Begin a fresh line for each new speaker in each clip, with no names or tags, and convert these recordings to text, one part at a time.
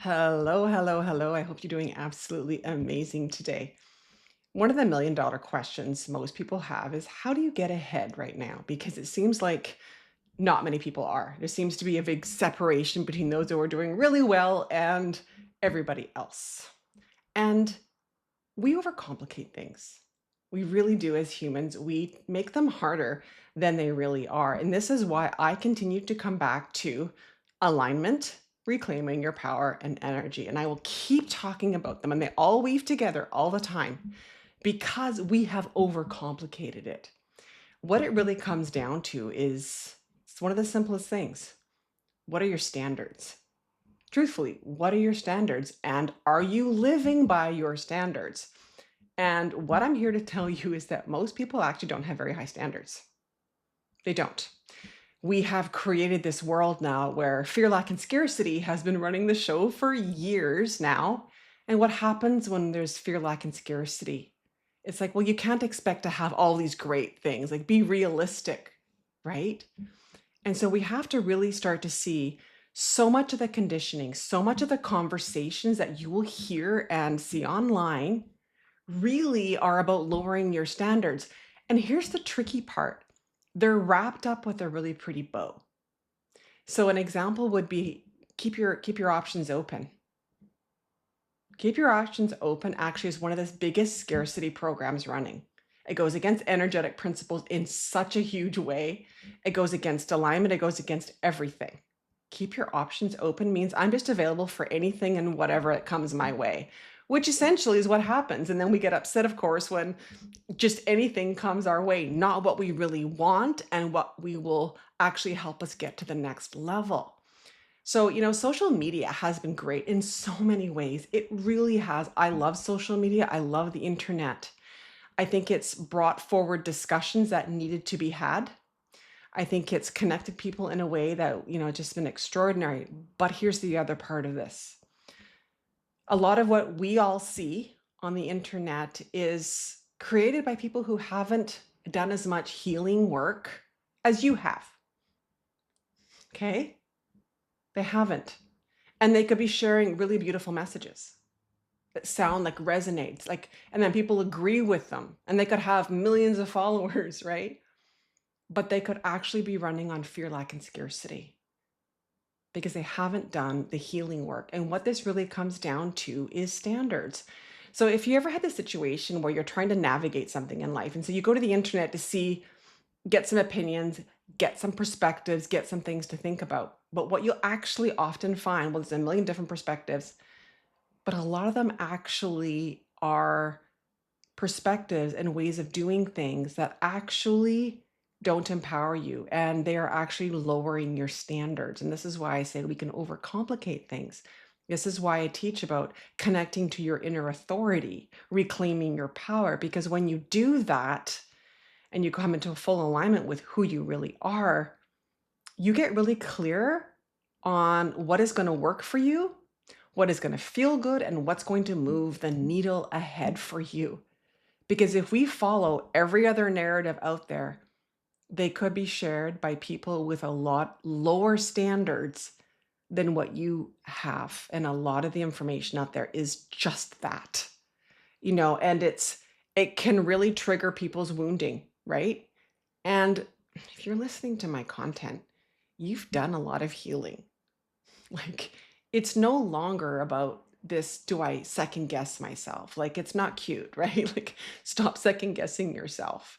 Hello, hello, hello. I hope you're doing absolutely amazing today. One of the million-dollar questions most people have is how do you get ahead right now? Because it seems like not many people are. There seems to be a big separation between those who are doing really well and everybody else. And we overcomplicate things. We really do as humans. We make them harder than they really are. And this is why I continue to come back to alignment, reclaiming your power and energy. And I will keep talking about them, and they all weave together all the time because we have overcomplicated it. What it really comes down to is it's one of the simplest things. What are your standards? Truthfully, what are your standards? And are you living by your standards? And what I'm here to tell you is that most people actually don't have very high standards. They don't. We have created this world now where fear, lack, and scarcity has been running the show for years now. And what happens when there's fear, lack, and scarcity? It's like, well, you can't expect to have all these great things, like be realistic, right? And so we have to really start to see so much of the conditioning, so much of the conversations that you will hear and see online really are about lowering your standards. And here's the tricky part. They're wrapped up with a really pretty bow. So an example would be keep your options open. Keep your options open actually is one of the biggest scarcity programs running. It goes against energetic principles in such a huge way. It goes against alignment, it goes against everything. Keep your options open means I'm just available for anything and whatever it comes my way, which essentially is what happens. And then we get upset, of course, when just anything comes our way, not what we really want and what we will actually help us get to the next level. So, social media has been great in so many ways. It really has. I love social media. I love the internet. I think it's brought forward discussions that needed to be had. I think it's connected people in a way that, just been extraordinary. But here's the other part of this. A lot of what we all see on the internet is created by people who haven't done as much healing work as you have. Okay? They haven't. And they could be sharing really beautiful messages that sound like resonates, like, and then people agree with them and they could have millions of followers, right? But they could actually be running on fear, lack, and scarcity because they haven't done the healing work. And what this really comes down to is standards. So if you ever had this situation where you're trying to navigate something in life, and so you go to the internet to see, get some opinions, get some perspectives, get some things to think about. But what you'll actually often find, well, there's a million different perspectives, but a lot of them actually are perspectives and ways of doing things that actually don't empower you, and they are actually lowering your standards. And this is why I say we can overcomplicate things. This is why I teach about connecting to your inner authority, reclaiming your power, because when you do that and you come into full alignment with who you really are, you get really clear on what is going to work for you, what is going to feel good, and what's going to move the needle ahead for you. Because if we follow every other narrative out there, they could be shared by people with a lot lower standards than what you have. And a lot of the information out there is just that, and it can really trigger people's wounding, right? And if you're listening to my content, you've done a lot of healing. Like, it's no longer about this, do I second guess myself? Like, it's not cute, right? Like, stop second guessing yourself.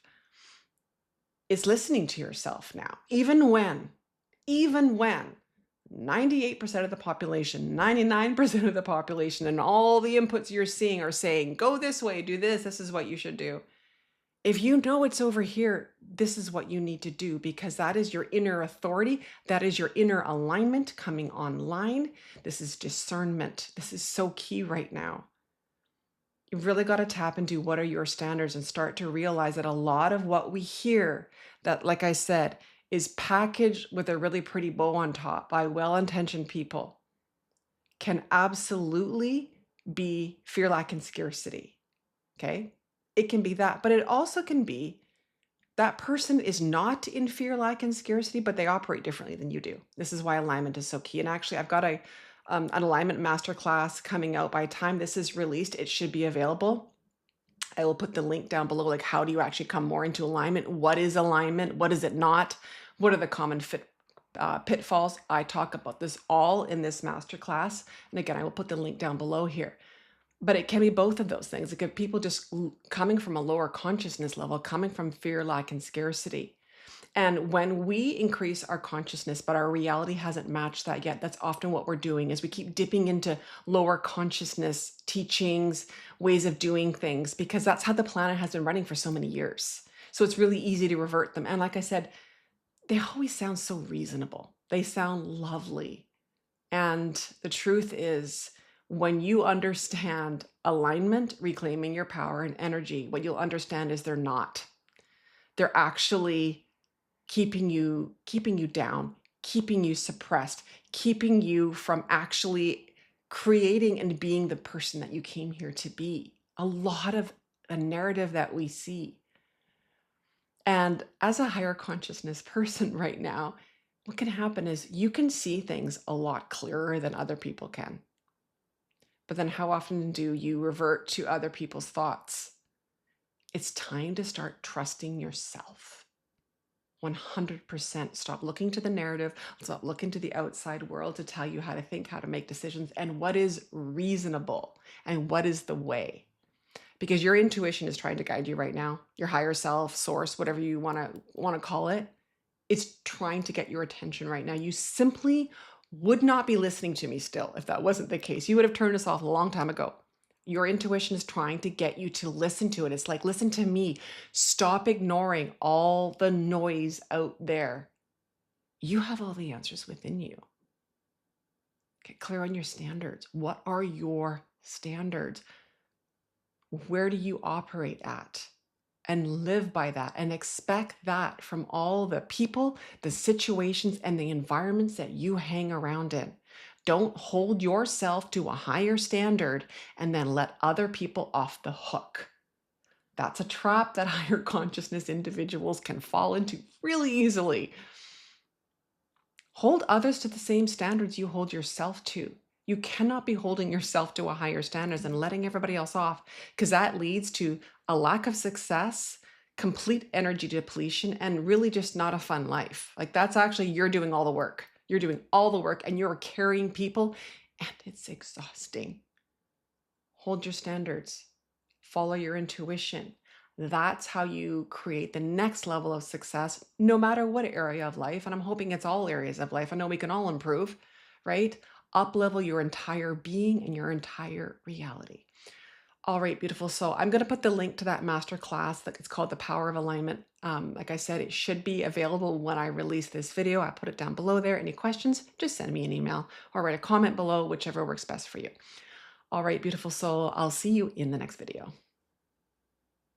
It's listening to yourself now, even when 98% of the population, 99% of the population, and all the inputs you're seeing are saying, go this way, do this is what you should do. If you know it's over here, this is what you need to do because that is your inner authority. That is your inner alignment coming online. This is discernment. This is so key right now. You've really got to tap into what are your standards and start to realize that a lot of what we hear that, like I said, is packaged with a really pretty bow on top by well-intentioned people can absolutely be fear, lack, and scarcity. Okay? It can be that, but it also can be that person is not in fear, lack, and scarcity, but they operate differently than you do. This is why alignment is so key. And actually, I've got an alignment masterclass coming out. By the time this is released, it should be available. I will put the link down below, like how do you actually come more into alignment? What is alignment? What is it not? What are the common pitfalls? I talk about this all in this masterclass. And again, I will put the link down below here. But it can be both of those things. It could people just coming from a lower consciousness level, coming from fear, lack, and scarcity. And when we increase our consciousness, but our reality hasn't matched that yet, that's often what we're doing is we keep dipping into lower consciousness teachings, ways of doing things, because that's how the planet has been running for so many years. So it's really easy to revert them. And like I said, they always sound so reasonable. They sound lovely. And the truth is, when you understand alignment, reclaiming your power and energy, what you'll understand is they're not. They're actually keeping you down, keeping you suppressed, keeping you from actually creating and being the person that you came here to be. A lot of a narrative that we see. And as a higher consciousness person right now, what can happen is you can see things a lot clearer than other people can. But then how often do you revert to other people's thoughts? It's time to start trusting yourself. 100%. Stop looking to the narrative. Stop looking to the outside world to tell you how to think, how to make decisions, and what is reasonable and what is the way. Because your intuition is trying to guide you right now. Your higher self, source, whatever you want to call it, it's trying to get your attention right now. You simply would not be listening to me still if that wasn't the case. You would have turned us off a long time ago. Your intuition is trying to get you to listen to it. It's like, listen to me. Stop ignoring all the noise out there. You have all the answers within you. Get clear on your standards. What are your standards? Where do you operate at? And live by that and expect that from all the people, the situations, and the environments that you hang around in. Don't hold yourself to a higher standard and then let other people off the hook. That's a trap that higher consciousness individuals can fall into really easily. Hold others to the same standards you hold yourself to. You cannot be holding yourself to a higher standards and letting everybody else off, because that leads to a lack of success, complete energy depletion, and really just not a fun life. Like that's actually, you're doing all the work. You're doing all the work and you're carrying people and it's exhausting. Hold your standards. Follow your intuition. That's how you create the next level of success, no matter what area of life. And I'm hoping it's all areas of life. I know we can all improve, right? Up-level your entire being and your entire reality. All right, beautiful. So I'm going to put the link to that masterclass that it's called The Power of Alignment. Like I said, it should be available when I release this video. I put it down below there. Any questions, just send me an email or write a comment below, whichever works best for you. All right, beautiful soul. I'll see you in the next video.